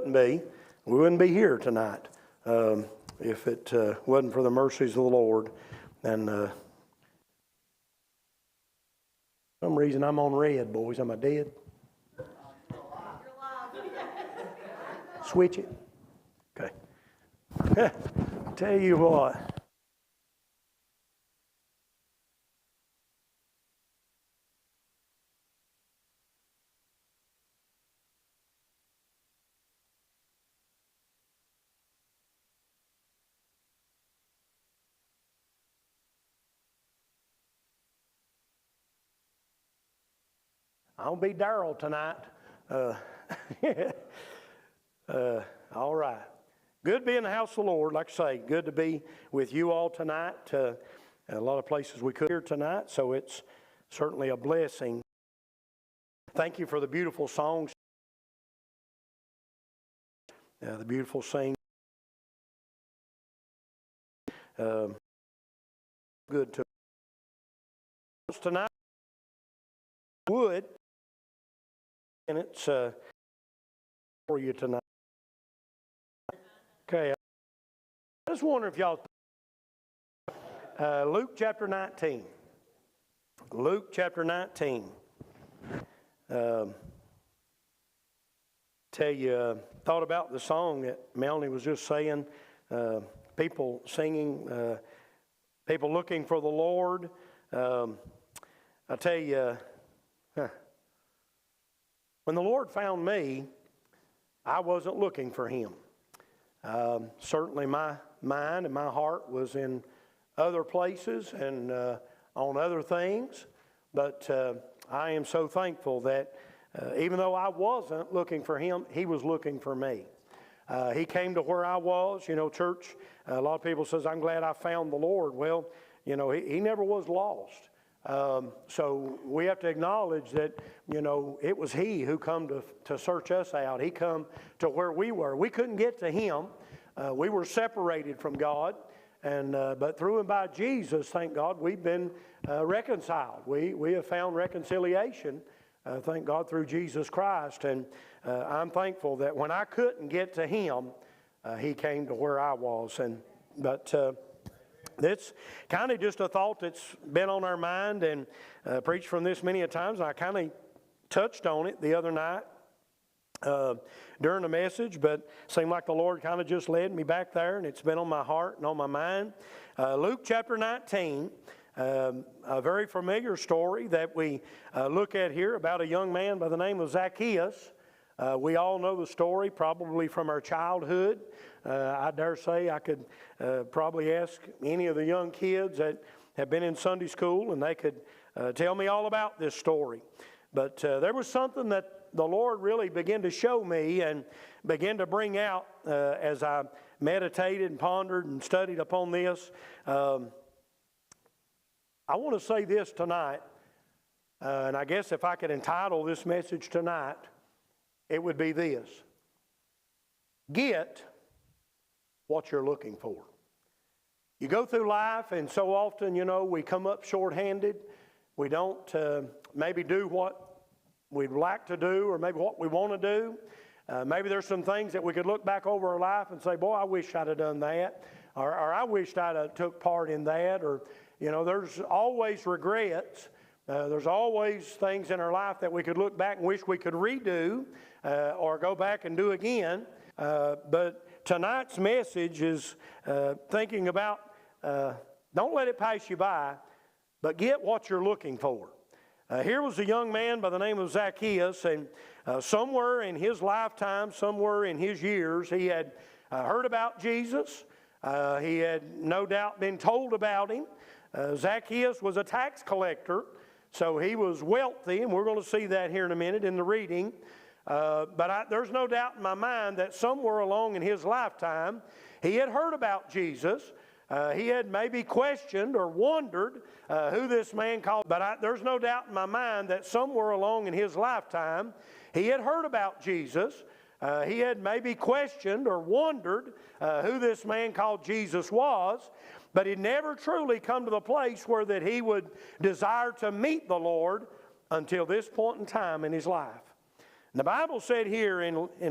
wouldn't be. We wouldn't be here tonight if it wasn't for the mercies of the Lord. And for some reason I'm on red, boys. Am I dead? Switch it. Okay. Tell you what. I'll be Darryl tonight. All right. Good to be in the house of the Lord. Like I say, good to be with you all tonight. A lot of places we could here tonight, so it's certainly a blessing. Thank you for the beautiful songs, the beautiful singing. Good to us tonight. Would, and it's for you tonight. Okay, I just wonder if y'all, Luke chapter 19. Luke chapter 19. Tell you, thought about the song that Melanie was just saying. People singing, people looking for the Lord. I tell you, when the Lord found me, I wasn't looking for Him. Certainly my mind and my heart was in other places and on other things, but I am so thankful that even though I wasn't looking for Him, He was looking for me. He came to where I was. You know, church, a lot of people says, I'm glad I found the Lord. Well, you know, He never was lost. So we have to acknowledge that, you know, it was He who come to search us out. He come to where we were. We couldn't get to Him. We were separated from God. But through and by Jesus, thank God, we've been reconciled. We have found reconciliation, thank God, through Jesus Christ. And I'm thankful that when I couldn't get to Him, He came to where I was. But it's kind of just a thought that's been on our mind, and preached from this many a times. I kind of touched on it the other night during the message, but it seemed like the Lord kind of just led me back there, and it's been on my heart and on my mind. Luke chapter 19, a very familiar story that we look at here about a young man by the name of Zacchaeus. We all know the story probably from our childhood. I dare say I could probably ask any of the young kids that have been in Sunday school, and they could tell me all about this story. But there was something that the Lord really began to show me and began to bring out as I meditated and pondered and studied upon this. I want to say this tonight, and I guess if I could entitle this message tonight, it would be this: get what you're looking for. You go through life, and so often, you know, we come up short-handed. We don't maybe do what we'd like to do, or maybe what we want to do. Maybe there's some things that we could look back over our life and say, boy, I wish I'd have done that, or I wished I'd have took part in that, or, you know, there's always regrets. There's always things in our life that we could look back and wish we could redo or go back and do again. But tonight's message is thinking about don't let it pass you by, but get what you're looking for. Here was a young man by the name of Zacchaeus, and somewhere in his lifetime, somewhere in his years, he had heard about Jesus. He had no doubt been told about Him. Zacchaeus was a tax collector, so he was wealthy, and we're going to see that here in a minute in the reading. But there's no doubt in my mind that somewhere along in his lifetime, he had heard about Jesus. He had maybe questioned or wondered who this man called. But there's no doubt in my mind that somewhere along in his lifetime, he had heard about Jesus. He had maybe questioned or wondered who this man called Jesus was. But he'd never truly come to the place where that he would desire to meet the Lord until this point in time in his life. And the Bible said here in